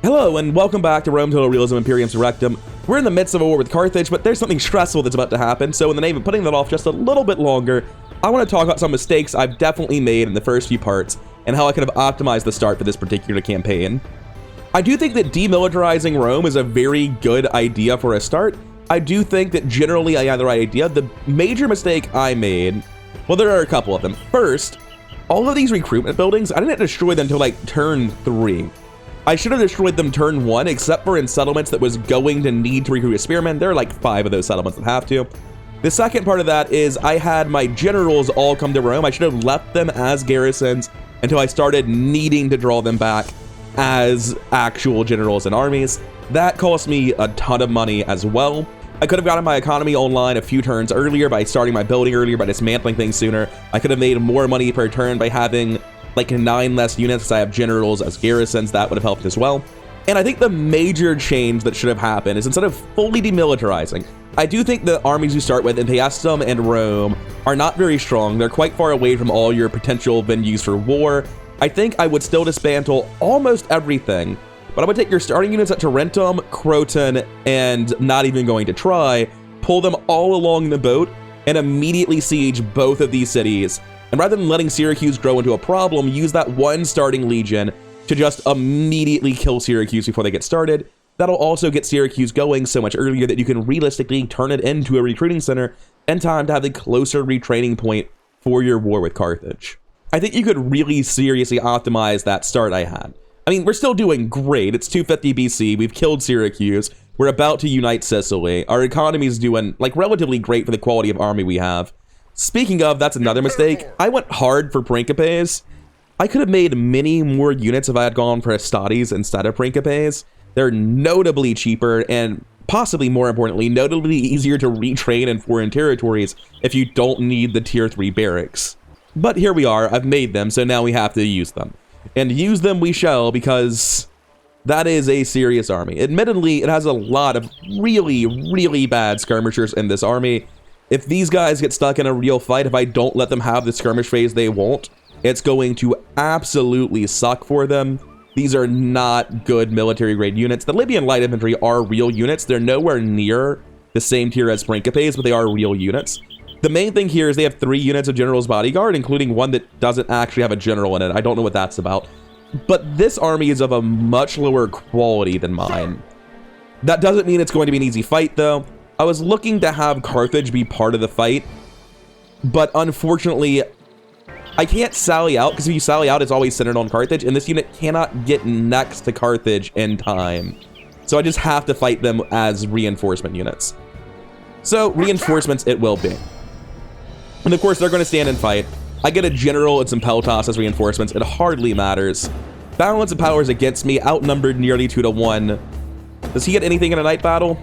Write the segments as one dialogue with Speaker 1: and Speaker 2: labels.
Speaker 1: Hello, and welcome back to Rome Total Realism, Imperium Surrectum. We're in the midst of a war with Carthage, but there's something stressful that's about to happen, so in the name of putting that off just a little bit longer, I want to talk about some mistakes I've definitely made in the first few parts, and how I could have optimized the start for this particular campaign. I do think that demilitarizing Rome is a very good idea for a start. I do think that generally I had the right idea. The major mistake I made, well, there are a couple of them. First, all of these recruitment buildings, I didn't destroy them until like turn 3. I should have destroyed them turn 1, except for in settlements that was going to need to recruit a spearman. There are like 5 of those settlements that have to. The second part of that is I had my generals all come to Rome. I should have left them as garrisons until I started needing to draw them back as actual generals and armies. That cost me a ton of money as well. I could have gotten my economy online a few turns earlier by starting my building earlier, by dismantling things sooner. I could have made more money per turn by having like 9 less units because I have generals as garrisons. That would have helped as well. And I think the major change that should have happened is instead of fully demilitarizing, I do think the armies you start with in Paestum and Rome are not very strong. They're quite far away from all your potential venues for war. I think I would still dismantle almost everything, but I would take your starting units at Tarentum, Croton, and not even going to try, pull them all along the boat, and immediately siege both of these cities. And rather than letting Syracuse grow into a problem, use that one starting legion to just immediately kill Syracuse before they get started. That'll also get Syracuse going so much earlier that you can realistically turn it into a recruiting center in time to have a closer retraining point for your war with Carthage. I think you could really seriously optimize that start I had. I mean, we're still doing great. It's 250 BC. We've killed Syracuse. We're about to unite Sicily. Our economy is doing like relatively great for the quality of army we have. Speaking of, that's another mistake. I went hard for Principes. I could have made many more units if I had gone for Astades instead of Principes. They're notably cheaper and possibly more importantly, notably easier to retrain in foreign territories if you don't need the tier 3 barracks. But here we are, I've made them, so now we have to use them. And use them we shall, because that is a serious army. Admittedly, it has a lot of really, really bad skirmishers in this army. If these guys get stuck in a real fight, if I don't let them have the skirmish phase they won't, it's going to absolutely suck for them. These are not good military grade units. The Libyan light infantry are real units. They're nowhere near the same tier as Principes, but they are real units. The main thing here is they have 3 units of General's Bodyguard, including one that doesn't actually have a general in it. I don't know what that's about. But this army is of a much lower quality than mine. That doesn't mean it's going to be an easy fight, though. I was looking to have Carthage be part of the fight, but unfortunately, I can't sally out, because if you sally out, it's always centered on Carthage, and this unit cannot get next to Carthage in time. So I just have to fight them as reinforcement units. So, reinforcements it will be. And of course, they're going to stand and fight. I get a general and some peltas as reinforcements. It hardly matters. Balance of powers against me, outnumbered nearly 2 to 1. Does he get anything in a night battle?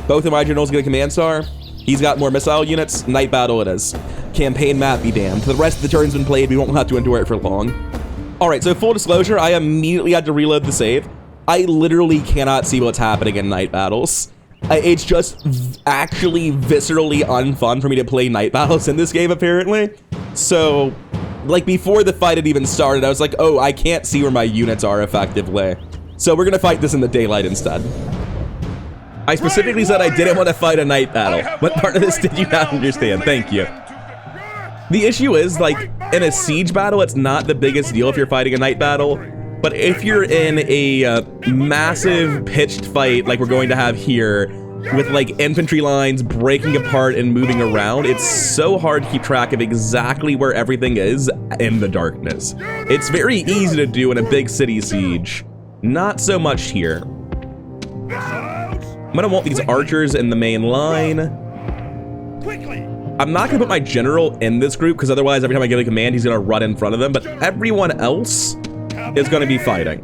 Speaker 1: Both of my generals get a command star. He's got more missile units. Night battle it is. Campaign map be damned. The rest of the turn's been played. We won't have to endure it for long. All right, so full disclosure, I immediately had to reload the save. I literally cannot see what's happening in night battles. It's just actually viscerally unfun for me to play night battles in this game, apparently. So, like, before the fight had even started, I was like, oh, I can't see where my units are effectively. So we're gonna fight this in the daylight instead. I specifically said I didn't want to fight a night battle. What part of this did you not understand? Thank you. The issue is, like, in a siege battle, it's not the biggest deal if you're fighting a night battle. But if you're in a massive pitched fight like we're going to have here, with like infantry lines breaking apart and moving around, it's so hard to keep track of exactly where everything is in the darkness. It's very easy to do in a big city siege. Not so much here. I'm gonna want these archers in the main line. I'm not gonna put my general in this group because otherwise every time I get a command he's gonna run in front of them, but everyone else is gonna be fighting.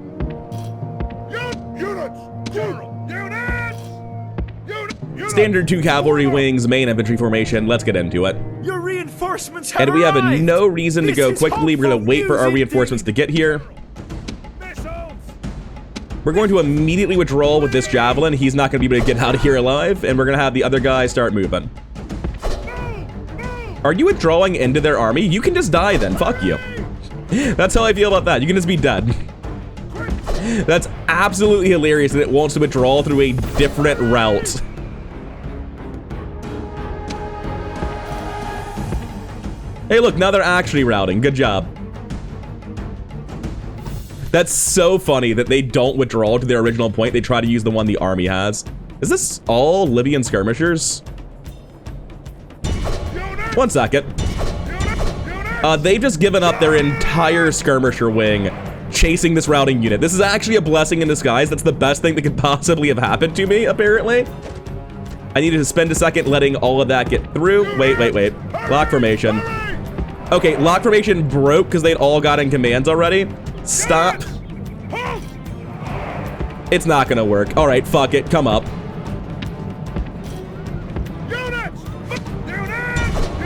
Speaker 1: Standard 2 cavalry wings, main infantry formation. Let's get into it.
Speaker 2: Your reinforcements have
Speaker 1: and we have
Speaker 2: arrived.
Speaker 1: no reason to go quickly. We're gonna wait for our reinforcements to get here. We're going to immediately withdraw with this javelin. He's not gonna be able to get out of here alive, and we're gonna have the other guy start moving. Are you withdrawing into their army? You can just die then. Fuck you. That's how I feel about that. You can just be dead. That's absolutely hilarious that it wants to withdraw through a different route. Hey, look, now they're actually routing. Good job. That's so funny that they don't withdraw to their original point. They try to use the one the army has. Is this all Libyan skirmishers? 1 second. They've just given up their entire skirmisher wing chasing this routing unit. This is actually a blessing in disguise. That's the best thing that could possibly have happened to me, apparently. I needed to spend a second letting all of that get through. Wait. Lock formation. Okay, lock formation broke because they'd all gotten commands already. Stop. It's not gonna work. All right, fuck it. Come up.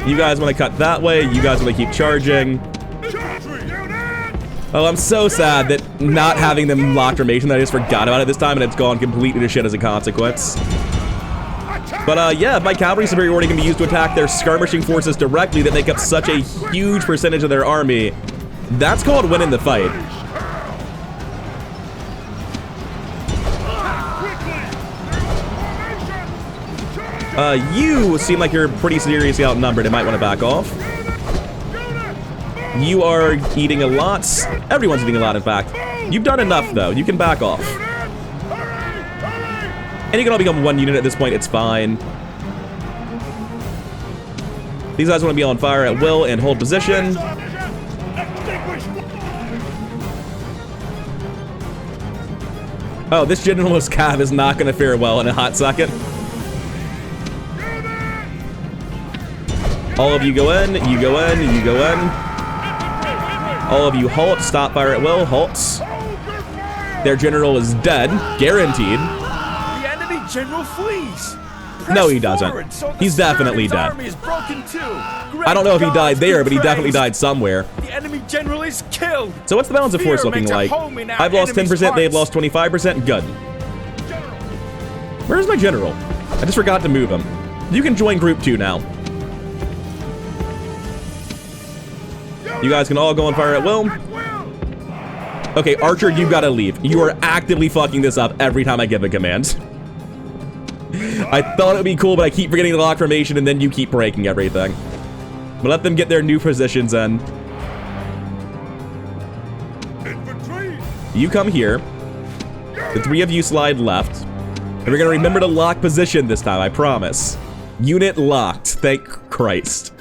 Speaker 1: You guys want to cut that way. You guys want to keep charging. Oh, I'm so sad that not having them lock formation, that I just forgot about it this time, and it's gone completely to shit as a consequence. But yeah, if my cavalry superiority can be used to attack their skirmishing forces directly that make up such a huge percentage of their army, that's called winning the fight. You seem like you're pretty seriously outnumbered. I might want to back off. You are eating a lot. Everyone's eating a lot, in fact. You've done enough, though. You can back off. And you can all become one unit at this point. It's fine. These guys want to be on fire at will and hold position. Oh, this generalist cav is not going to fare well in a hot second. All of you go in, you go in, you go in. All of you halt, stop fire at will, halts. Their general is dead, guaranteed.
Speaker 2: The enemy general flees.
Speaker 1: No, he doesn't. He's definitely dead. I don't know if he died there, but he definitely died somewhere.
Speaker 2: The enemy general is killed.
Speaker 1: So what's the balance of force looking like? I've lost 10%, they've lost 25%, good. Where's my general? I just forgot to move him. You can join group 2 now. You guys can all go on fire at will. Okay, Archer, you gotta leave. You are actively fucking this up every time I give a command. I thought it would be cool, but I keep forgetting to lock formation, and then you keep breaking everything. But let them get their new positions in. You come here. The 3 of you slide left. And we're gonna remember to lock position this time, I promise. Unit locked, thank Christ.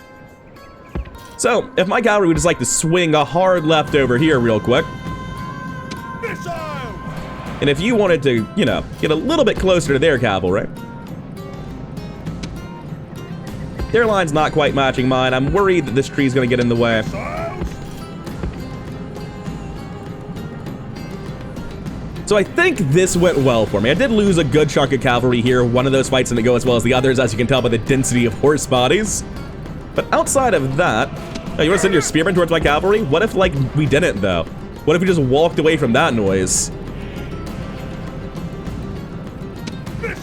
Speaker 1: So, if my cavalry would just like to swing a hard left over here real quick. And if you wanted to, you know, get a little bit closer to their cavalry. Their line's not quite matching mine. I'm worried that this tree's gonna get in the way. So I think this went well for me. I did lose a good chunk of cavalry here. One of those fights didn't go as well as the others, as you can tell by the density of horse bodies. But outside of that, oh, you want to send your spearmen towards my cavalry? What if, like, we didn't, though? What if we just walked away from that noise?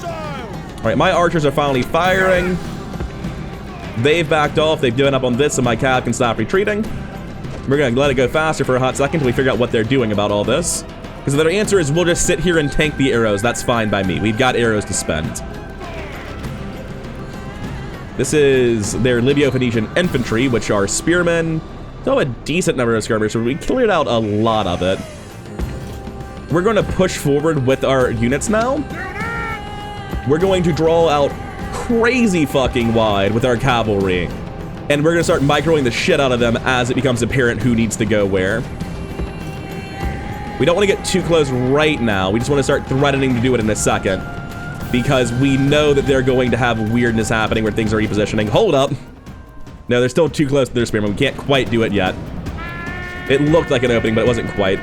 Speaker 1: All right, my archers are finally firing. They've backed off. They've given up on this, so my cav can stop retreating. We're going to let it go faster for a hot second until we figure out what they're doing about all this. Because their answer is we'll just sit here and tank the arrows. That's fine by me. We've got arrows to spend. This is their Libyo-Phoenician infantry, which are spearmen. Though a decent number of skirmishers, we cleared out a lot of it. We're going to push forward with our units now. We're going to draw out crazy fucking wide with our cavalry. And we're going to start microing the shit out of them as it becomes apparent who needs to go where. We don't want to get too close right now. We just want to start threatening to do it in a second. Because we know that they're going to have weirdness happening where things are repositioning. Hold up. No, they're still too close to their spearmen. We can't quite do it yet. It looked like an opening, but it wasn't quite.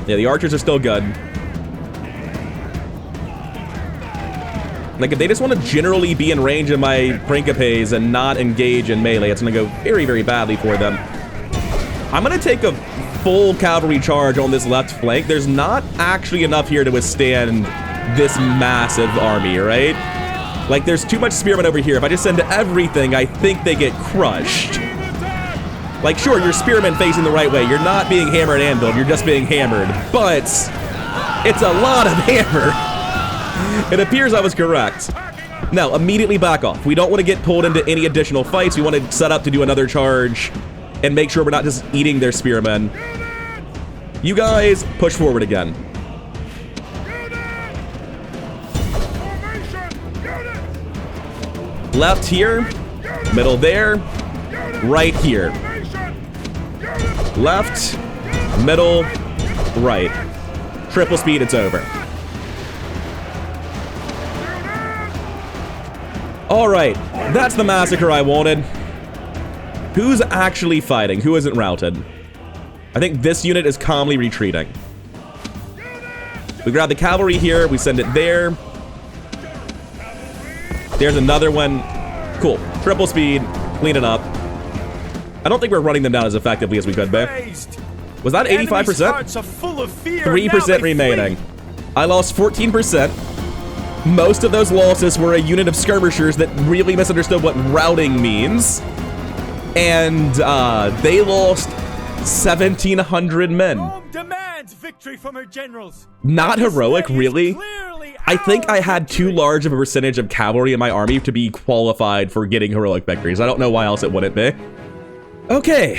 Speaker 1: Yeah, the archers are still good. Like, if they just want to generally be in range of my Principes and not engage in melee, it's going to go very, very badly for them. I'm going to take a full cavalry charge on this left flank. There's not actually enough here to withstand this massive army, right? Like, there's too much spearmen over here. If I just send everything, I think they get crushed. Like, sure, you're spearmen facing the right way. You're not being hammered and anviled, you're just being hammered. But it's a lot of hammer. It appears I was correct. Now, immediately back off. We don't want to get pulled into any additional fights. We want to set up to do another charge and make sure we're not just eating their spearmen. You guys, push forward again. Left here, middle there, right here. Left, middle, right. Triple speed, it's over. All right, that's the massacre I wanted. Who's actually fighting? Who isn't routed? I think this unit is calmly retreating. We grab the cavalry here, we send it there. There's another one. Cool. Triple speed. Clean it up. I don't think we're running them down as effectively as we could be. Was that 85%? 3% remaining. I lost 14%. Most of those losses were a unit of skirmishers that really misunderstood what routing means. And they lost 1,700 men.
Speaker 2: Rome demands victory from her generals.
Speaker 1: Not heroic, really? I think I had too large of a percentage of cavalry in my army to be qualified for getting heroic victories. I don't know why else it wouldn't be. Okay.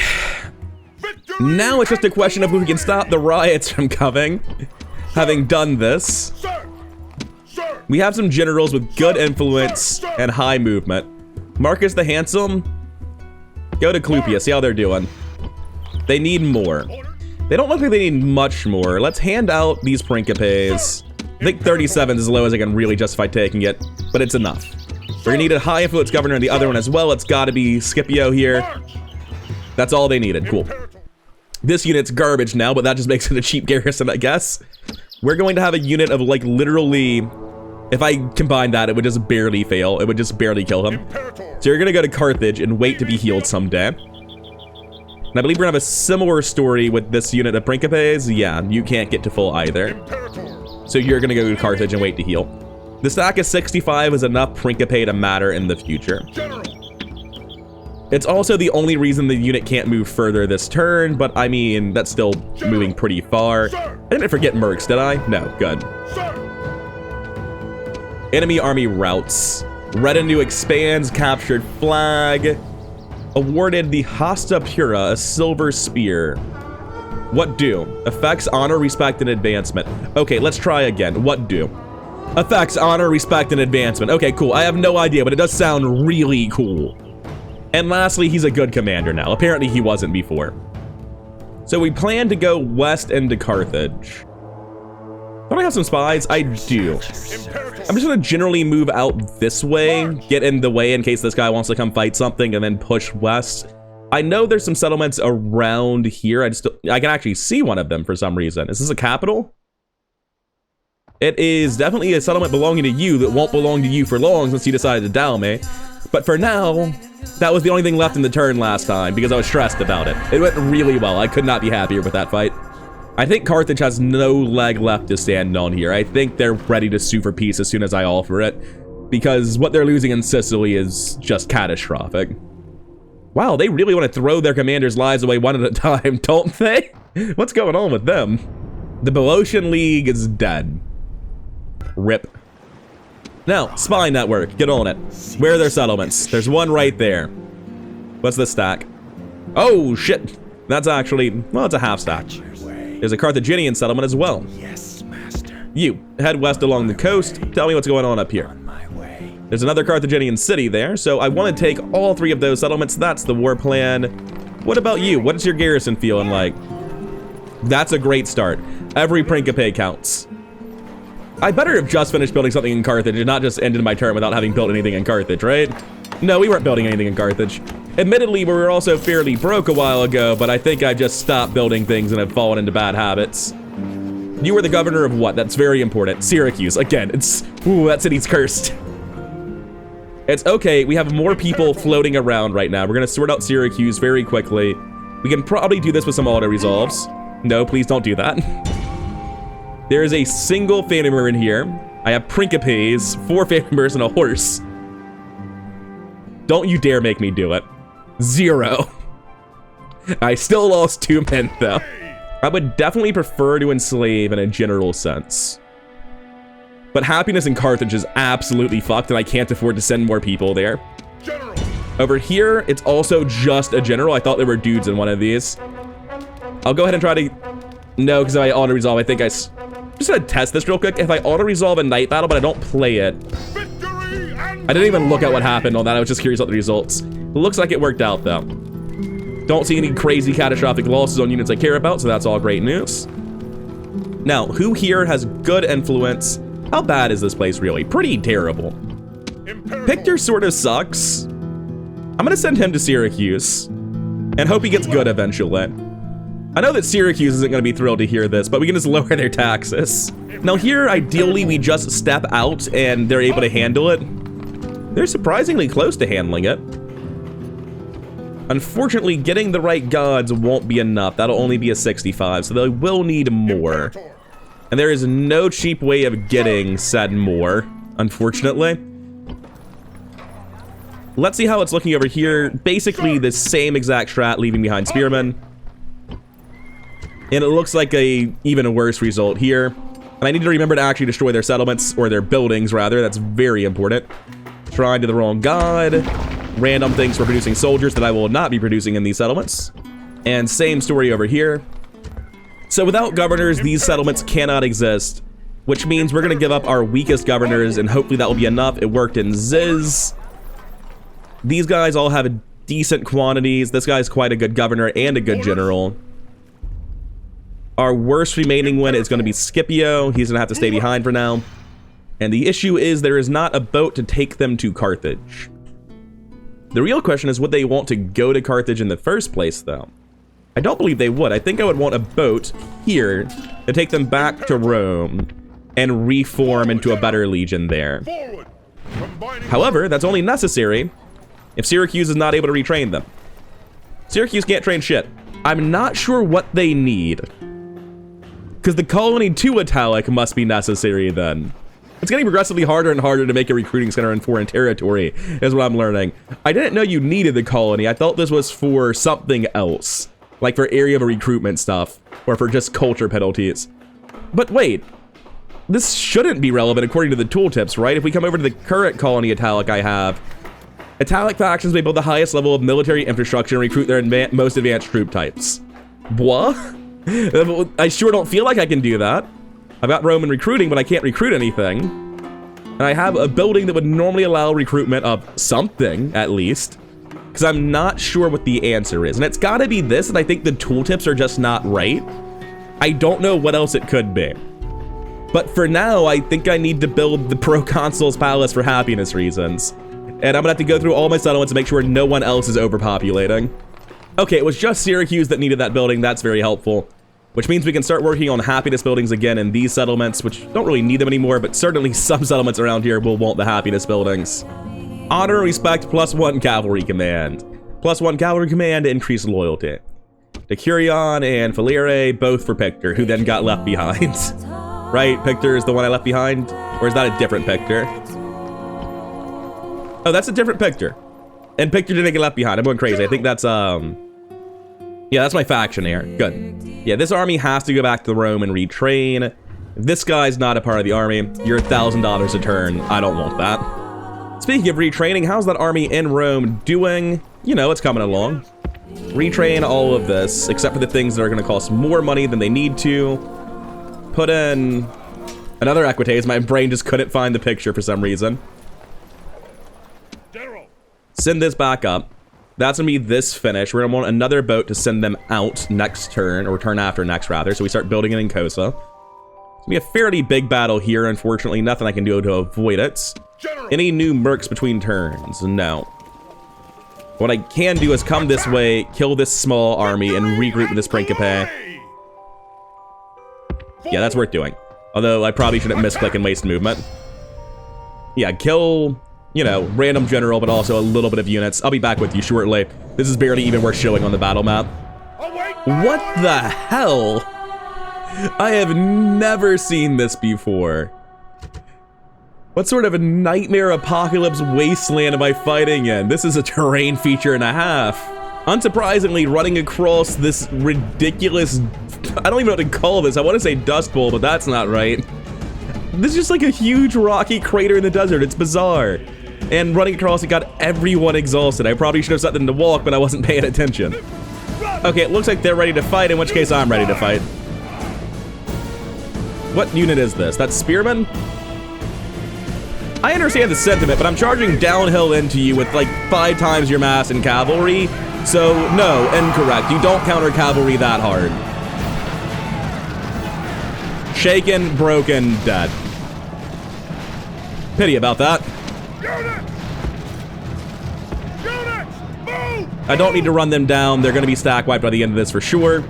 Speaker 1: Now it's just a question of if we can stop the riots from coming. Having done this. We have some generals with good influence and high movement. Marcus the Handsome. Go to Clupia, see how they're doing. They need more. They don't look like they need much more. Let's hand out these Principes. I think 37 is as low as I can really justify taking it, but it's enough. We're gonna need a high influence governor in the other one as well. It's gotta be Scipio here. That's all they needed, cool. This unit's garbage now, but that just makes it a cheap garrison, I guess. We're going to have a unit of like literally, if I combine that, it would just barely fail. It would just barely kill him. So you're gonna go to Carthage and wait to be healed someday. And I believe we're gonna have a similar story with this unit of Principes. Yeah, you can't get to full either. So you're gonna go to Carthage and wait to heal. The stack of 65 is enough Principe to matter in the future. It's also the only reason the unit can't move further this turn, but I mean, that's still moving pretty far. I didn't forget Mercs, did I? No, good. Enemy army routes. Retinue expands, captured flag. Awarded the Hasta Pura a silver spear. What do? Effects, honor, respect, and advancement. Okay, let's try again. What do? Effects, honor, respect, and advancement. Okay, cool. I have no idea, but it does sound really cool. And lastly, he's a good commander now. Apparently he wasn't before. So we plan to go west into Carthage. Don't I have some spies? I do. I'm just gonna generally move out this way, get in the way in case this guy wants to come fight something, and then push west. I know there's some settlements around here. I can actually see one of them for some reason. Is this a capital? It is definitely a settlement belonging to you that won't belong to you for long since you decided to down me. But for now, that was the only thing left in the turn last time because I was stressed about it. It went really well. I could not be happier with that fight. I think Carthage has no leg left to stand on here. I think they're ready to sue for peace as soon as I offer it, because what they're losing in Sicily is just catastrophic. Wow, they really want to throw their commanders' lives away one at a time, don't they? What's going on with them? The Boeotian League is dead. RIP. Now, spy network, get on it. Where are their settlements? There's one right there. What's the stack? Oh, shit. That's actually, well, it's a half stack. There's a Carthaginian settlement as well.
Speaker 2: Yes, master.
Speaker 1: You, head west along the coast. Tell me what's going on up here.
Speaker 2: On my way.
Speaker 1: There's another Carthaginian city there, so I want to take all three of those settlements. That's the war plan. What about you? What's your garrison feeling like? That's a great start. Every Principe counts. I better have just finished building something in Carthage and not just ended my turn without having built anything in Carthage, right? No, we weren't building anything in Carthage. Admittedly, we were also fairly broke a while ago, but I think I just stopped building things and have fallen into bad habits. You were the governor of what? That's very important. Syracuse. Again, it's... Ooh, that city's cursed. It's okay. We have more people floating around right now. We're going to sort out Syracuse very quickly. We can probably do this with some auto-resolves. No, please don't do that. There is a single Phantomer in here. I have Principes, 4 family members, and a horse. Don't you dare make me do it. 0. I still lost 2 men, though. I would definitely prefer to enslave in a general sense. But happiness in Carthage is absolutely fucked, and I can't afford to send more people there. General. Over here, it's also just a general. I thought there were dudes in one of these. I'll go ahead and try to... No, because if I auto-resolve, I think just gonna test this real quick. If I auto-resolve a night battle, but I don't play it... I didn't even look at what happened on that. I was just curious about the results. It looks like it worked out, though. Don't see any crazy catastrophic losses on units I care about, so that's all great news. Now, who here has good influence? How bad is this place, really? Pretty terrible. Pictor sort of sucks. I'm gonna send him to Syracuse and hope he gets good eventually. I know that Syracuse isn't gonna be thrilled to hear this, but we can just lower their taxes. Now here, ideally, we just step out and they're able to handle it. They're surprisingly close to handling it. Unfortunately, getting the right gods won't be enough. That'll only be a 65, so they will need more. And there is no cheap way of getting said more, unfortunately. Let's see how it's looking over here. Basically, the same exact strat, leaving behind spearmen. And it looks like even a worse result here. And I need to remember to actually destroy their settlements, or their buildings, rather. That's very important. Shrine to the wrong god. Random things for producing soldiers that I will not be producing in these settlements. And same story over here. So without governors, these settlements cannot exist, which means we're going to give up our weakest governors, and hopefully that will be enough. It worked in Ziz. These guys all have decent quantities. This guy's quite a good governor and a good general. Our worst remaining one is going to be Scipio. He's going to have to stay behind for now. And the issue is there is not a boat to take them to Carthage. The real question is, would they want to go to Carthage in the first place, though? I don't believe they would. I think I would want a boat here to take them back to Rome and reform into a better legion there. However, that's only necessary if Syracuse is not able to retrain them. Syracuse can't train shit. I'm not sure what they need. Because the colony to Italic must be necessary then. It's getting progressively harder and harder to make a recruiting center in foreign territory, is what I'm learning. I didn't know you needed the colony. I thought this was for something else. Like for area of recruitment stuff, or for just culture penalties. But wait, this shouldn't be relevant according to the tooltips, right? If we come over to the current colony Italic I have, Italic factions may build the highest level of military infrastructure and recruit their most advanced troop types. What? I sure don't feel like I can do that. I've got Roman recruiting, but I can't recruit anything. And I have a building that would normally allow recruitment of something, at least. Because I'm not sure what the answer is. And it's gotta be this, and I think the tooltips are just not right. I don't know what else it could be. But for now, I think I need to build the Proconsul's Palace for happiness reasons. And I'm gonna have to go through all my settlements to make sure no one else is overpopulating. Okay, it was just Syracuse that needed that building. That's very helpful. Which means we can start working on happiness buildings again in these settlements, which don't really need them anymore, but certainly some settlements around here will want the happiness buildings. Honor and respect, +1 cavalry command. +1 cavalry command, increased loyalty. Decurion and Falere, both for Pictor, who then got left behind. Right? Pictor is the one I left behind? Or is that a different Pictor? Oh, that's a different Pictor. And Pictor didn't get left behind. I'm going crazy. I think that's, yeah, that's my faction here. Good. Yeah, this army has to go back to Rome and retrain. If this guy's not a part of the army, you're $1,000 a turn. I don't want that. Speaking of retraining, how's that army in Rome doing? You know, it's coming along. Retrain all of this, except for the things that are going to cost more money than they need to. Put in another Equites. My brain just couldn't find the picture for some reason. Send this back up. That's gonna be this finish. We're gonna want another boat to send them out next turn, or turn after next rather. So we start building it in Cosa. It's gonna be a fairly big battle here. Unfortunately, nothing I can do to avoid it. General. Any new mercs between turns? No. What I can do is come this way, kill this small army, and regroup with this Principe. Yeah, that's worth doing. Although I probably shouldn't misclick and waste movement. Yeah, kill, you know, random general, but also a little bit of units. I'll be back with you shortly. This is barely even worth showing on the battle map. What the hell? I have never seen this before. What sort of a nightmare apocalypse wasteland am I fighting in? This is a terrain feature and a half. Unsurprisingly, running across this ridiculous... I don't even know what to call this. I want to say Dust Bowl, but that's not right. This is just like a huge rocky crater in the desert. It's bizarre. And running across it got everyone exhausted. I probably should have set them to walk, but I wasn't paying attention. Okay, it looks like they're ready to fight, in which case I'm ready to fight. What unit is this? That's Spearman? I understand the sentiment, but I'm charging downhill into you with like 5 times your mass in cavalry. So, no, incorrect. You don't counter cavalry that hard. Shaken, broken, dead. Pity about that. I don't need to run them down. They're going to be stack wiped by the end of this for sure.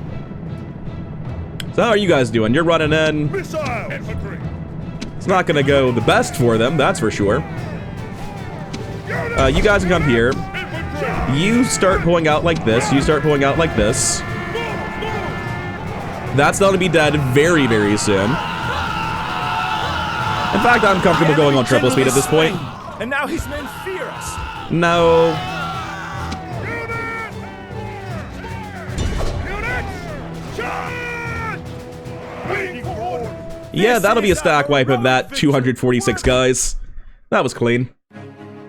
Speaker 1: So how are you guys doing? You're running in. It's not going to go the best for them, that's for sure. You guys can come here. You start pulling out like this. You start pulling out like this. That's going to be dead very, very soon. In fact, I'm comfortable going on triple speed at this point.
Speaker 2: And now his men fear us.
Speaker 1: No. Yeah, that'll be a stack wipe of that 246 guys. That was clean.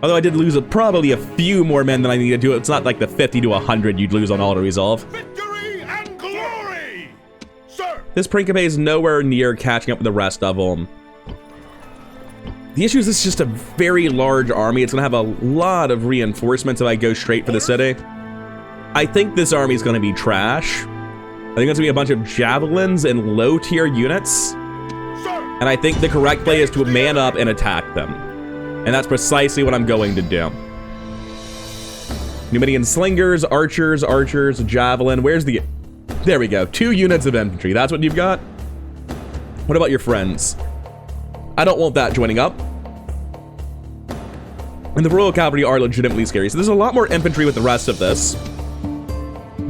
Speaker 1: Although I did lose probably a few more men than I needed to. It's not like the 50 to 100 you'd lose on auto-resolve.
Speaker 2: Victory and glory, sir.
Speaker 1: This Principe is nowhere near catching up with the rest of them. The issue is this is just a very large army. It's going to have a lot of reinforcements if I go straight for the city. I think this army is going to be trash. I think it's going to be a bunch of javelins and low-tier units. And I think the correct play is to man up and attack them. And that's precisely what I'm going to do. Numidian slingers, archers, javelin. Where's the... There we go. 2 units of infantry. That's what you've got? What about your friends? I don't want that joining up. And the Royal Cavalry are legitimately scary. So there's a lot more infantry with the rest of this.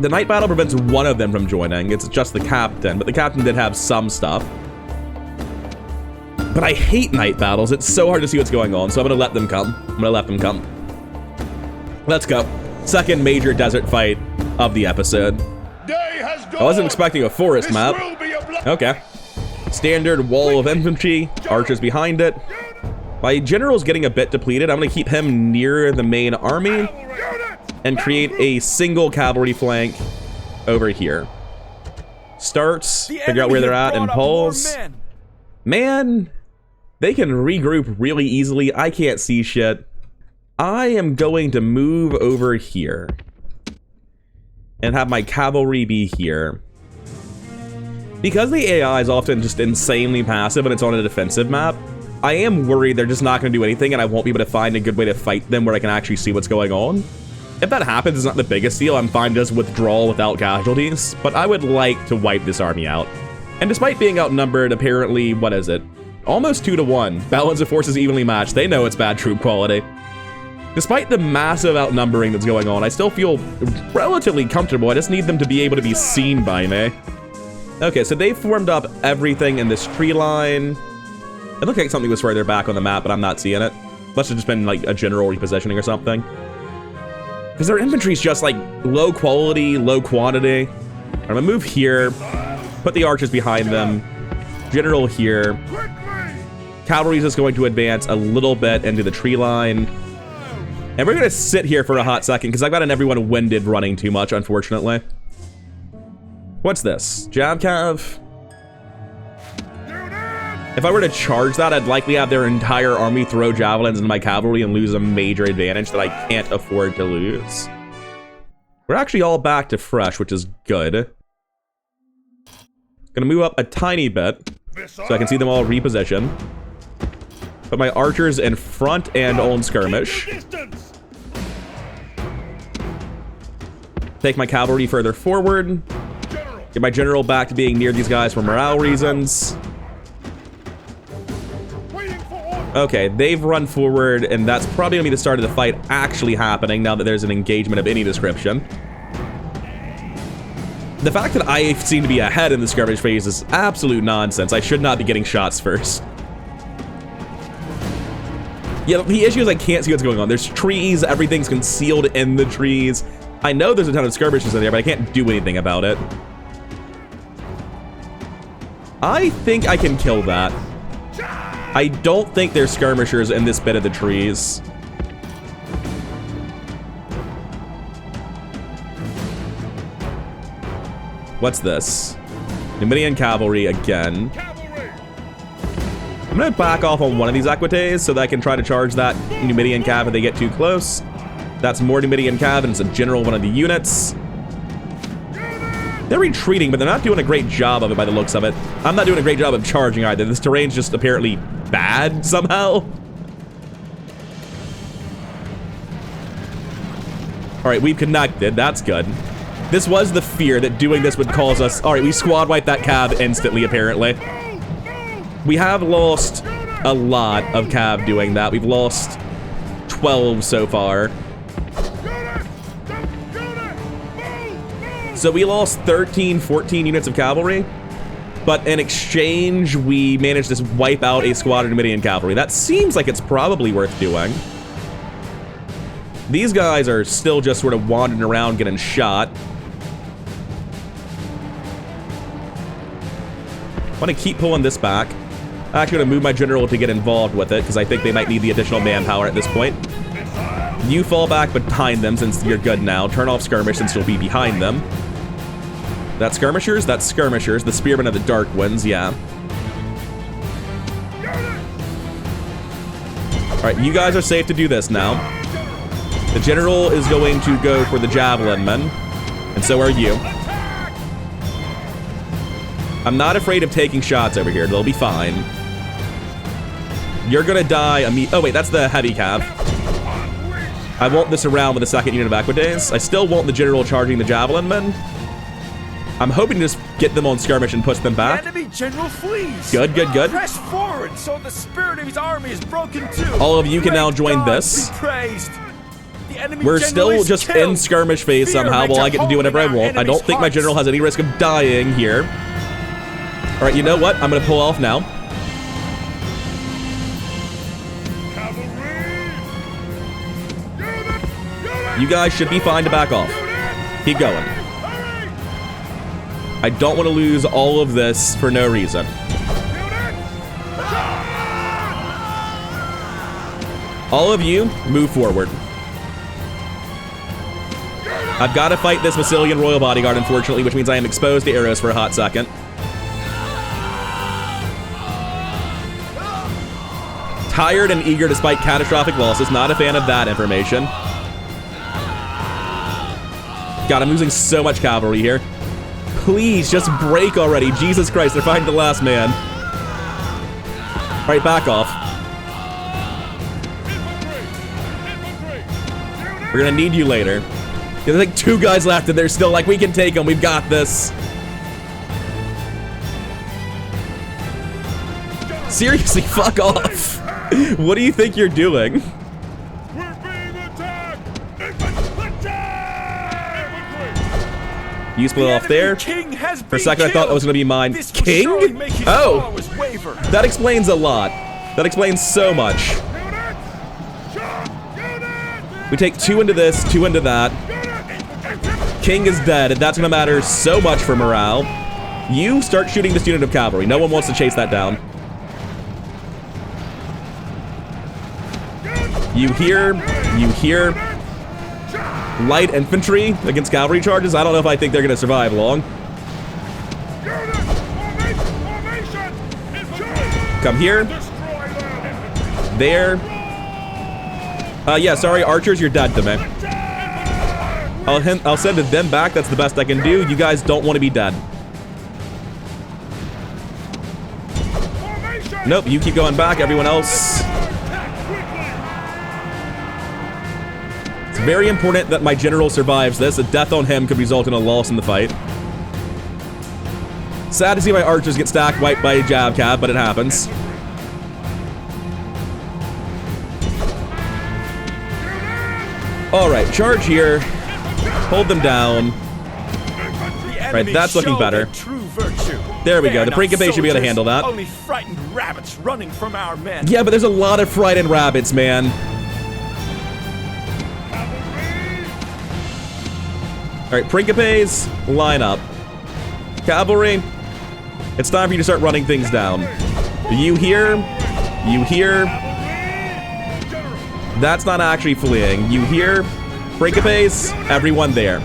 Speaker 1: The night battle prevents one of them from joining. It's just the captain. But the captain did have some stuff. But I hate night battles. It's so hard to see what's going on, so I'm gonna let them come. Let's go. Second major desert fight of the episode. I wasn't expecting a forest map. Okay. Standard wall of infantry, archers behind it. My general's getting a bit depleted. I'm gonna keep him near the main army and create a single cavalry flank over here. Starts, figure out where they're at, and pulls. Man, they can regroup really easily. I can't see shit. I am going to move over here and have my cavalry be here. Because the AI is often just insanely passive and it's on a defensive map, I am worried they're just not going to do anything and I won't be able to find a good way to fight them where I can actually see what's going on. If that happens, it's not the biggest deal. I'm fine to just withdraw without casualties, but I would like to wipe this army out. And despite being outnumbered, apparently, what is it? Almost 2-to-1. Balance of forces evenly matched. They know it's bad troop quality. Despite the massive outnumbering that's going on, I still feel relatively comfortable. I just need them to be able to be seen by me. Okay, so they formed up everything in this tree line. It looked like something was further back on the map, but I'm not seeing it. Must have just been like a general repositioning or something. Because their infantry's just like low quality, low quantity. I'm gonna move here, put the archers behind them, general here. Cavalry's just going to advance a little bit into the tree line. And we're gonna sit here for a hot second because I've got everyone winded running too much, unfortunately. What's this? Jab cav? If I were to charge that, I'd likely have their entire army throw javelins into my cavalry and lose a major advantage that I can't afford to lose. We're actually all back to fresh, which is good. Gonna move up a tiny bit so I can see them all reposition. Put my archers in front and on skirmish. Take my cavalry further forward. Get my general back to being near these guys for morale reasons. Okay, they've run forward, and that's probably gonna be the start of the fight actually happening now that there's an engagement of any description. The fact that I seem to be ahead in the skirmish phase is absolute nonsense. I should not be getting shots first. Yeah, the issue is I can't see what's going on. There's trees, everything's concealed in the trees. I know there's a ton of skirmishers in there, but I can't do anything about it. I think I can kill that. I don't think there's skirmishers in this bit of the trees. What's this? Numidian cavalry again. I'm gonna back off on one of these equites so that I can try to charge that Numidian cav if they get too close. That's more Numidian cav and it's a general one of the units. They're retreating, but they're not doing a great job of it by the looks of it. I'm not doing a great job of charging either. This terrain's just apparently bad somehow. All right, we've connected. That's good. This was the fear that doing this would cause us. All right, we squad wiped that cav instantly, apparently. We have lost a lot of cav doing that. We've lost 12 so far. So we lost 13, 14 units of cavalry, but in exchange, we managed to wipe out a squad of Numidian cavalry. That seems like it's probably worth doing. These guys are still just sort of wandering around getting shot. I want to keep pulling this back. I'm actually going to move my general to get involved with it, because I think they might need the additional manpower at this point. You fall back behind them since you're good now. Turn off skirmish since you'll be behind them. That's skirmishers? That's skirmishers. The spearmen of the dark ones, yeah. Alright, you guys are safe to do this now. The general is going to go for the javelin men, and so are you. I'm not afraid of taking shots over here. They'll be fine. You're gonna die oh wait, that's the heavy cav. I want this around with a second unit of equidays. I still want the general charging the javelin men. I'm hoping to just get them on skirmish and push them back.
Speaker 2: The enemy general flees.
Speaker 1: Good, good, good.
Speaker 2: Press forward so the spirit of his army is broken too.
Speaker 1: All of you can now join
Speaker 2: God
Speaker 1: this.
Speaker 2: be praised. The enemy
Speaker 1: We're
Speaker 2: general
Speaker 1: still
Speaker 2: is
Speaker 1: just
Speaker 2: killed.
Speaker 1: in skirmish phase
Speaker 2: Fear
Speaker 1: somehow
Speaker 2: makes
Speaker 1: while
Speaker 2: a
Speaker 1: I get to do whatever I
Speaker 2: hole in our
Speaker 1: want. I don't
Speaker 2: enemy's
Speaker 1: think my
Speaker 2: hearts.
Speaker 1: general has any risk of dying here. All right, you know what? I'm gonna pull off now. You guys should be fine to back off. Keep going. I don't want to lose all of this for no reason. All of you, move forward. I've got to fight this Massilian Royal Bodyguard, unfortunately, which means I am exposed to arrows for a hot second. Tired and eager despite catastrophic losses. Not a fan of that information. God, I'm losing so much cavalry here. Please, just break already. Jesus Christ, they're fighting the last man. All right, back off. We're gonna need you later. There's like 2 guys left and they're still like, we can take them, we've got this. Seriously, fuck off. What do you think you're doing?
Speaker 2: We're being attacked.
Speaker 1: You split off there. For a second, I thought that was gonna be mine. King? Oh, that explains a lot. That explains so much. We take 2 into this, 2 into that. King is dead, and that's gonna matter so much for morale. You start shooting this unit of cavalry. No one wants to chase that down. You hear light infantry against cavalry charges. I don't know if I think they're gonna survive long. Come here. There. Yeah, sorry, archers, you're dead to me. I'll send them back. That's the best I can do. You guys don't want to be dead. Nope, you keep going back. Everyone else. It's very important that my general survives this. A death on him could result in a loss in the fight. Sad to see my archers get stack wiped by a jab cav, but it happens. Alright, charge here. Hold them down. Right, that's looking better.
Speaker 2: True virtue.
Speaker 1: There we
Speaker 2: They
Speaker 1: go.
Speaker 2: are
Speaker 1: The
Speaker 2: not
Speaker 1: Principe should be able to
Speaker 2: soldiers,
Speaker 1: handle that.
Speaker 2: Only frightened rabbits running from our men.
Speaker 1: Yeah, but there's a lot of frightened rabbits, man. All right, Principes, line up. Cavalry, it's time for you to start running things down. You here? You here? That's not actually fleeing. You here? Principes, everyone there.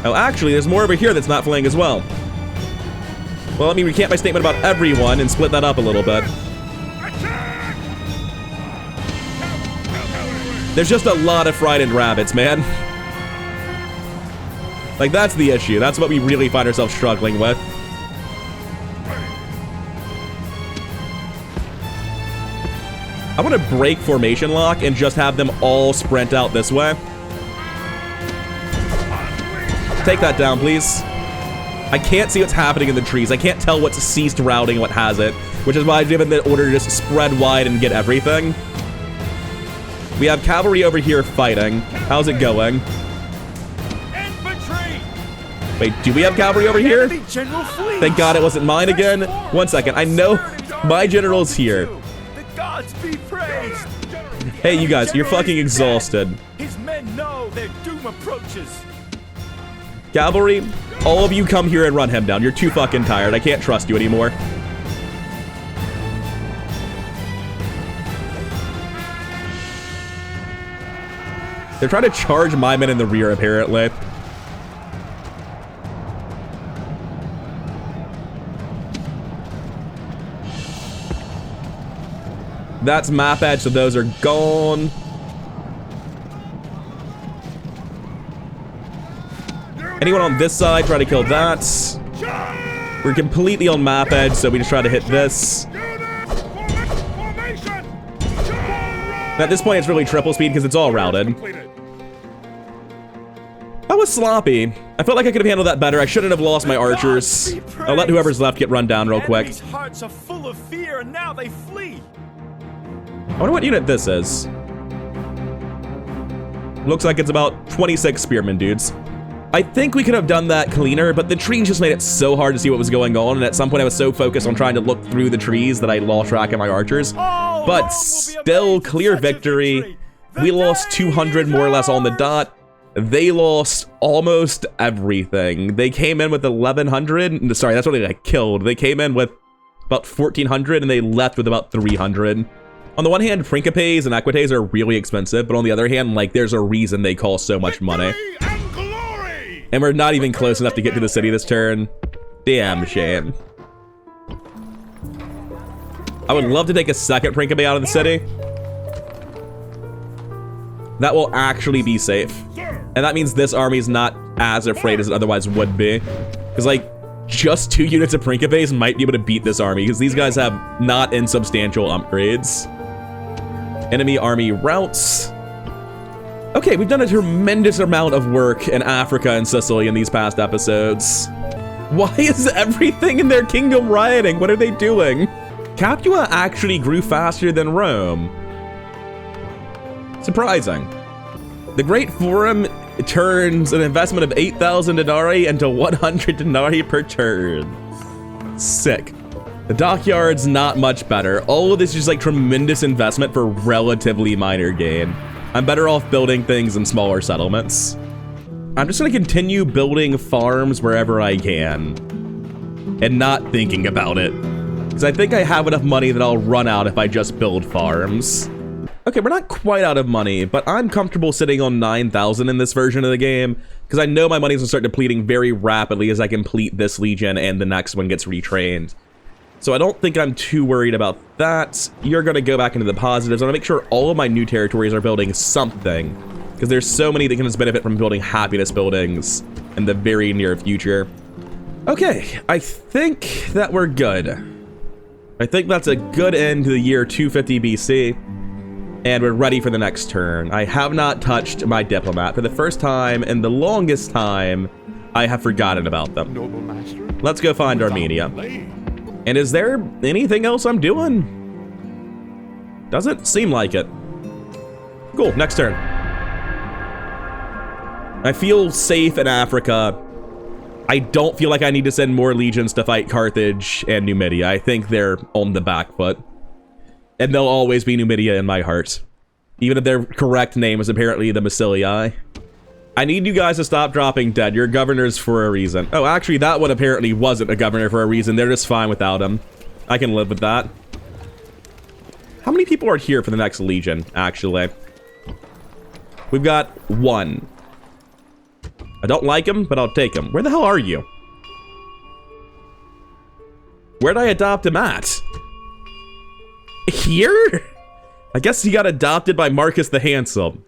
Speaker 1: Oh, actually, there's more over here that's not fleeing as well. Well, let me recant my statement about everyone and split that up a little bit. There's just a lot of frightened rabbits, man. Like, that's the issue. That's what we really find ourselves struggling with. I want to break formation lock and just have them all sprint out this way. Take that down, please. I can't see what's happening in the trees. I can't tell what's ceased routing and what hasn't, which is why I've given the order to just spread wide and get everything. We have cavalry over here fighting. How's it going?
Speaker 2: Infantry!
Speaker 1: Wait, do we have cavalry over here?
Speaker 2: Enemy general flees.
Speaker 1: Thank God it wasn't mine again. 1 second. I know my general's here.
Speaker 2: The gods be praised.
Speaker 1: Hey, you guys, you're fucking exhausted.
Speaker 2: His men know their doom approaches.
Speaker 1: Cavalry, all of you come here and run him down. You're too fucking tired. I can't trust you anymore. They're trying to charge my men in the rear, apparently. That's map edge, so those are gone. Anyone on this side, try to kill that. We're completely on map edge, so we just try to hit this. At this point, it's really triple speed because it's all routed. That was sloppy. I felt like I could have handled that better. I shouldn't have lost my archers. I'll let whoever's left get run down real quick.
Speaker 2: Enemies' hearts are full of fear, and now they flee.
Speaker 1: I wonder what unit this is. Looks like it's about 26 spearmen dudes. I think we could have done that cleaner, but the trees just made it so hard to see what was going on, and at some point I was so focused on trying to look through the trees that I lost track of my archers. But still, clear victory. We lost 200 more or less on the dot. They lost almost everything. They came in with 1,100. Sorry, that's what they got killed. They came in with about 1,400, and they left with about 300. On the one hand, Principes and Equites are really expensive, but on the other hand, like, there's a reason they cost so much money. And we're not even close enough to get to the city this turn. Damn shame. I would love to take a second Principe out of the city. That will actually be safe. And that means this army is not as afraid as it otherwise would be. Because, like, just 2 units of Principes might be able to beat this army, because these guys have not insubstantial upgrades. Enemy army routes. Okay, we've done a tremendous amount of work in Africa and Sicily in these past episodes. Why is everything in their kingdom rioting? What are they doing? Capua actually grew faster than Rome. Surprising. The Great Forum turns an investment of 8,000 denarii into 100 denarii per turn. Sick. The dockyard's not much better. All of this is just like tremendous investment for relatively minor gain. I'm better off building things in smaller settlements. I'm just gonna continue building farms wherever I can and not thinking about it, because I think I have enough money that I'll run out if I just build farms. Okay, we're not quite out of money, but I'm comfortable sitting on 9,000 in this version of the game, because I know my money's gonna start depleting very rapidly as I complete this legion and the next one gets retrained. So I don't think I'm too worried about that. You're gonna go back into the positives. I'm gonna make sure all of my new territories are building something, because there's so many that can just benefit from building happiness buildings in the very near future. Okay, I think that we're good. I think that's a good end to the year 250 BC, and we're ready for the next turn. I have not touched my diplomat. For the first time in the longest time, I have forgotten about them.
Speaker 3: Noble master.
Speaker 1: Let's go find Armenia. And is there anything else I'm doing? Doesn't seem like it. Cool, next turn. I feel safe in Africa. I don't feel like I need to send more legions to fight Carthage and Numidia. I think they're on the back foot. And they'll always be Numidia in my heart. Even if their correct name is apparently the Massiliae. I need you guys to stop dropping dead. You're governors for a reason. Oh, actually, that one apparently wasn't a governor for a reason. They're just fine without him. I can live with that. How many people are here for the next legion, actually? We've got 1. I don't like him, but I'll take him. Where the hell are you? Where'd I adopt him at? Here? I guess he got adopted by Marcus the Handsome.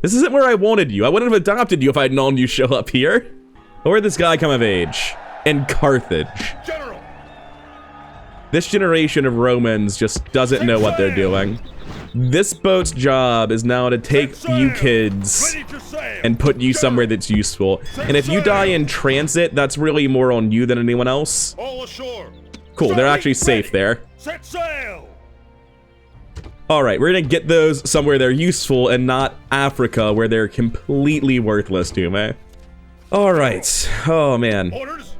Speaker 1: This isn't where I wanted you. I wouldn't have adopted you if I'd known you'd show up here. Where'd this guy come of age? In Carthage.
Speaker 2: General.
Speaker 1: This generation of Romans just doesn't know what they're doing. This boat's job is now to take you kids and put you somewhere that's useful. And if you die in transit, that's really more on you than anyone else.
Speaker 2: All ashore.
Speaker 1: Cool, they're actually safe there.
Speaker 2: Set sail.
Speaker 1: Alright, we're gonna get those somewhere they're useful and not Africa where they're completely worthless to me. Alright, oh man.
Speaker 2: Orders.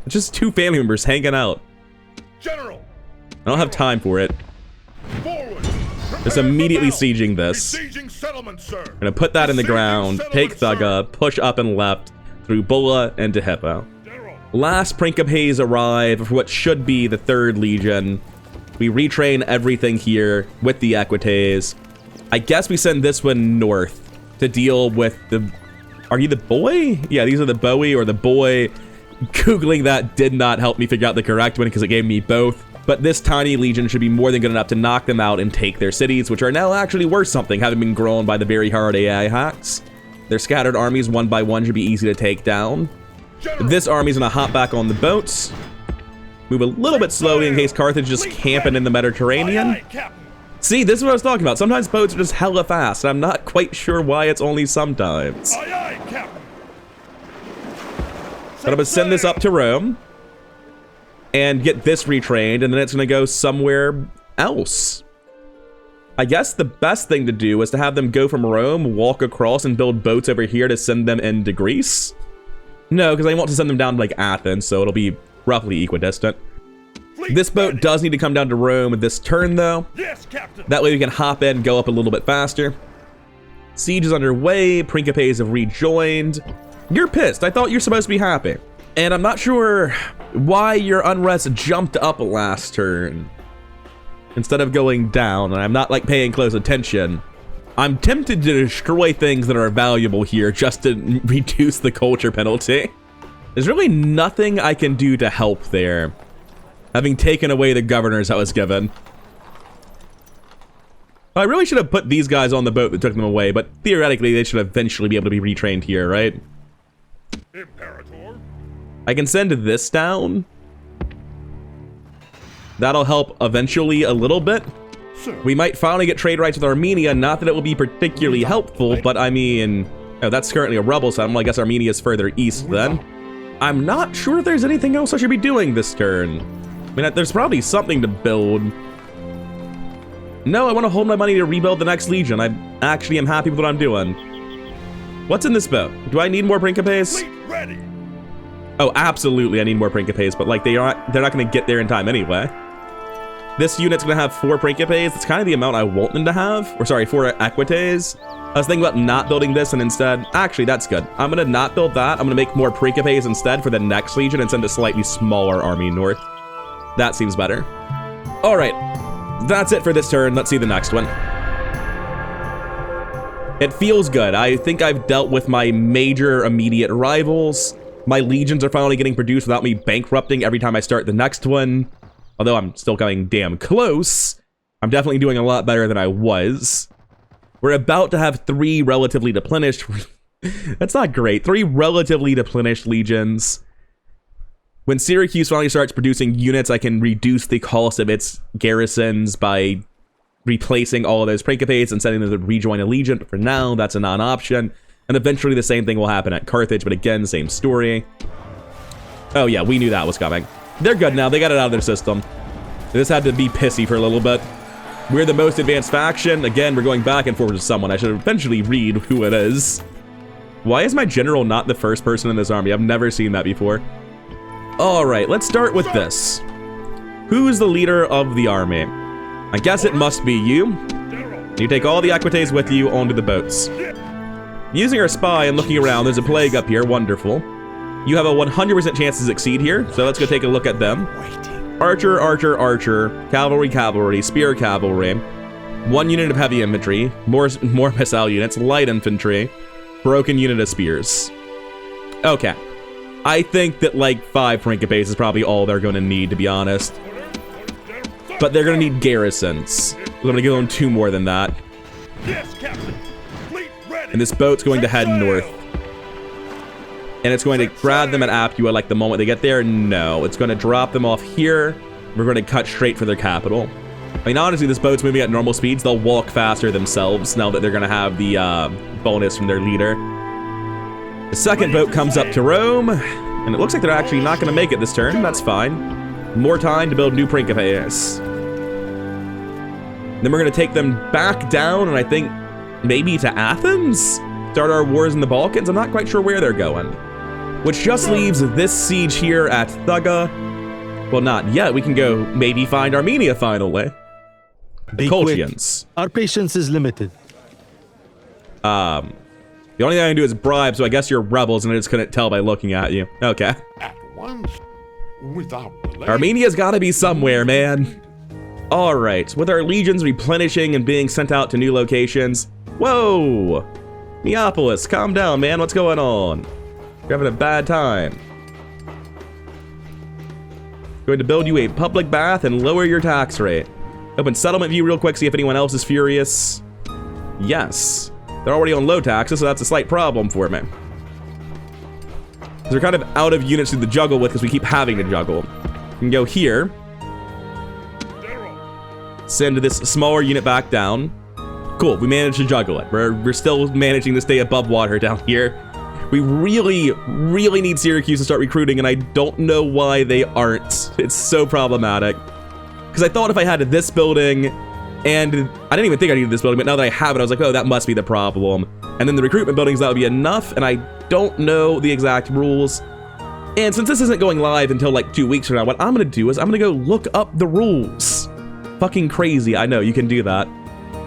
Speaker 1: Just 2 family members hanging out.
Speaker 2: General.
Speaker 1: I don't have time for it.
Speaker 2: Forward.
Speaker 1: Just immediately sieging this.
Speaker 2: Besieging settlement, sir.
Speaker 1: I'm gonna put that in the ground, take Thugga, push up and left, through Bulla and to Hippo.
Speaker 2: General.
Speaker 1: Last Principes arrive for what should be the 3rd Legion. We retrain everything here with the Equites. I guess we send this one north to deal with the... Are you the boy? Yeah, these are the Bowie or the boy. Googling that did not help me figure out the correct one because it gave me both. But this tiny legion should be more than good enough to knock them out and take their cities, which are now actually worth something, having been grown by the very hard AI hacks. Their scattered armies, one by one, should be easy to take down.
Speaker 2: General.
Speaker 1: This army's gonna hop back on the boats. Move a little bit slowly in case Carthage is camping in the Mediterranean.
Speaker 2: Aye, aye, Captain.
Speaker 1: See, this is what I was talking about. Sometimes boats are just hella fast, and I'm not quite sure why it's only sometimes.
Speaker 2: Aye, aye, Captain.
Speaker 1: But I'm gonna send this up to Rome and get this retrained, and then it's gonna go somewhere else. I guess the best thing to do is to have them go from Rome, walk across, and build boats over here to send them into Greece. No, because I want to send them down to like Athens, so it'll be roughly equidistant. This boat does need to come down to Rome this turn, though.
Speaker 2: Yes, Captain.
Speaker 1: That way we can hop in, go up a little bit faster. Siege is underway. Principes have rejoined. You're pissed. I thought you're supposed to be happy. And I'm not sure why your unrest jumped up last turn instead of going down. And I'm not like paying close attention. I'm tempted to destroy things that are valuable here just to reduce the culture penalty. There's really nothing I can do to help there, having taken away the governors that was given. I really should have put these guys on the boat that took them away, but theoretically they should eventually be able to be retrained here, right?
Speaker 2: Imperator.
Speaker 1: I can send this down. That'll help eventually a little bit.
Speaker 2: Sir.
Speaker 1: We might finally get trade rights with Armenia, not that it will be particularly helpful, but I mean... Oh, that's currently a rebel side. Well, I guess Armenia's further east then. I'm not sure if there's anything else I should be doing this turn. I mean, there's probably something to build. No, I want to hold my money to rebuild the next legion. I actually am happy with what I'm doing. What's in this boat? Do I need more Principes?
Speaker 2: Fleet ready.
Speaker 1: Oh, absolutely, I need more Principes, but like they're not going to get there in time anyway. This unit's going to have 4 Principes. It's kind of the amount I want them to have. Or sorry, 4 Equites. I was thinking about not building this and instead... Actually, that's good. I'm going to not build that. I'm going to make more Principes instead for the next legion and send a slightly smaller army north. That seems better. All right. That's it for this turn. Let's see the next one. It feels good. I think I've dealt with my major immediate rivals. My legions are finally getting produced without me bankrupting every time I start the next one. Although I'm still coming damn close. I'm definitely doing a lot better than I was. We're about to have 3 relatively deplenished... That's not great. 3 relatively deplenished legions. When Syracuse finally starts producing units, I can reduce the cost of its garrisons by replacing all of those Principes and sending them to rejoin a legion. But for now, that's a non-option. And eventually the same thing will happen at Carthage, but again, same story. Oh yeah, we knew that was coming. They're good now. They got it out of their system. They just had to be pissy for a little bit. We're the most advanced faction. Again, we're going back and forth with someone. I should eventually read who it is. Why is my general not the first person in this army? I've never seen that before. All right, let's start with this. Who's the leader of the army? I guess it must be you. You take all the equites with you onto the boats. Using our spy and looking around, there's a plague up here. Wonderful. You have a 100% chance to succeed here, so let's go take a look at them. Archer, archer, archer, cavalry, cavalry, spear, cavalry, 1 unit of heavy infantry, more missile units, light infantry, broken unit of spears. Okay. I think that like 5 Principes is probably all they're going to need, to be honest. But they're going to need garrisons. I'm going to give them 2 more than that.
Speaker 2: Yes, Captain. Fleet ready.
Speaker 1: And this boat's going to head north. And it's going to grab them at Apua like the moment they get there. No, it's going to drop them off here. We're going to cut straight for their capital. I mean, honestly, this boat's moving at normal speeds. They'll walk faster themselves now that they're going to have the bonus from their leader. The second boat comes up to Rome. And it looks like they're actually not going to make it this turn. That's fine. More time to build new Principes. Then we're going to take them back down, and I think maybe to Athens? Start our wars in the Balkans? I'm not quite sure where they're going. Which just leaves this siege here at Thuga. Well, not yet. We can go maybe find Armenia finally. The Colchians.
Speaker 3: Our patience is limited.
Speaker 1: The only thing I can do is bribe, so I guess you're rebels, and I just couldn't tell by looking at you. Okay.
Speaker 2: At once, without delay.
Speaker 1: Armenia's gotta be somewhere, man. Alright, with our legions replenishing and being sent out to new locations. Whoa! Neapolis, calm down, man. What's going on? You're having a bad time. Going to build you a public bath and lower your tax rate. Open settlement view real quick, see if anyone else is furious. Yes. They're already on low taxes, so that's a slight problem for me. They're kind of out of units to juggle with because we keep having to juggle. We can go here. Send this smaller unit back down. Cool, we managed to juggle it. We're still managing to stay above water down here. We really, really need Syracuse to start recruiting, and I don't know why they aren't. It's so problematic. Because I thought if I had this building, and I didn't even think I needed this building, but now that I have it, I was like, oh, that must be the problem. And then the recruitment buildings, that would be enough, and I don't know the exact rules. And since this isn't going live until like 2 weeks from now, what I'm gonna do is I'm gonna go look up the rules. Fucking crazy, I know, you can do that.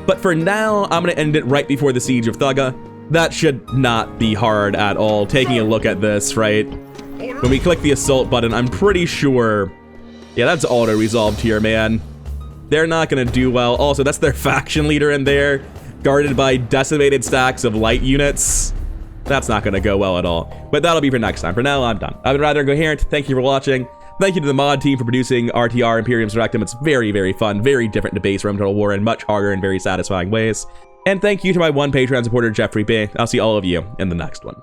Speaker 1: But for now, I'm gonna end it right before the Siege of Thuga. That should not be hard at all, taking a look at this, right? When we click the assault button, I'm pretty sure... Yeah, that's auto-resolved here, man. They're not gonna do well. Also, that's their faction leader in there, guarded by decimated stacks of light units. That's not gonna go well at all. But that'll be for next time. For now, I'm done. I've been Rather Incoherent. Thank you for watching. Thank you to the mod team for producing RTR Imperium Surrectum. It's very, very fun, very different to base Rome Total War in much harder and very satisfying ways. And thank you to my one Patreon supporter, Jeffrey B. I'll see all of you in the next one.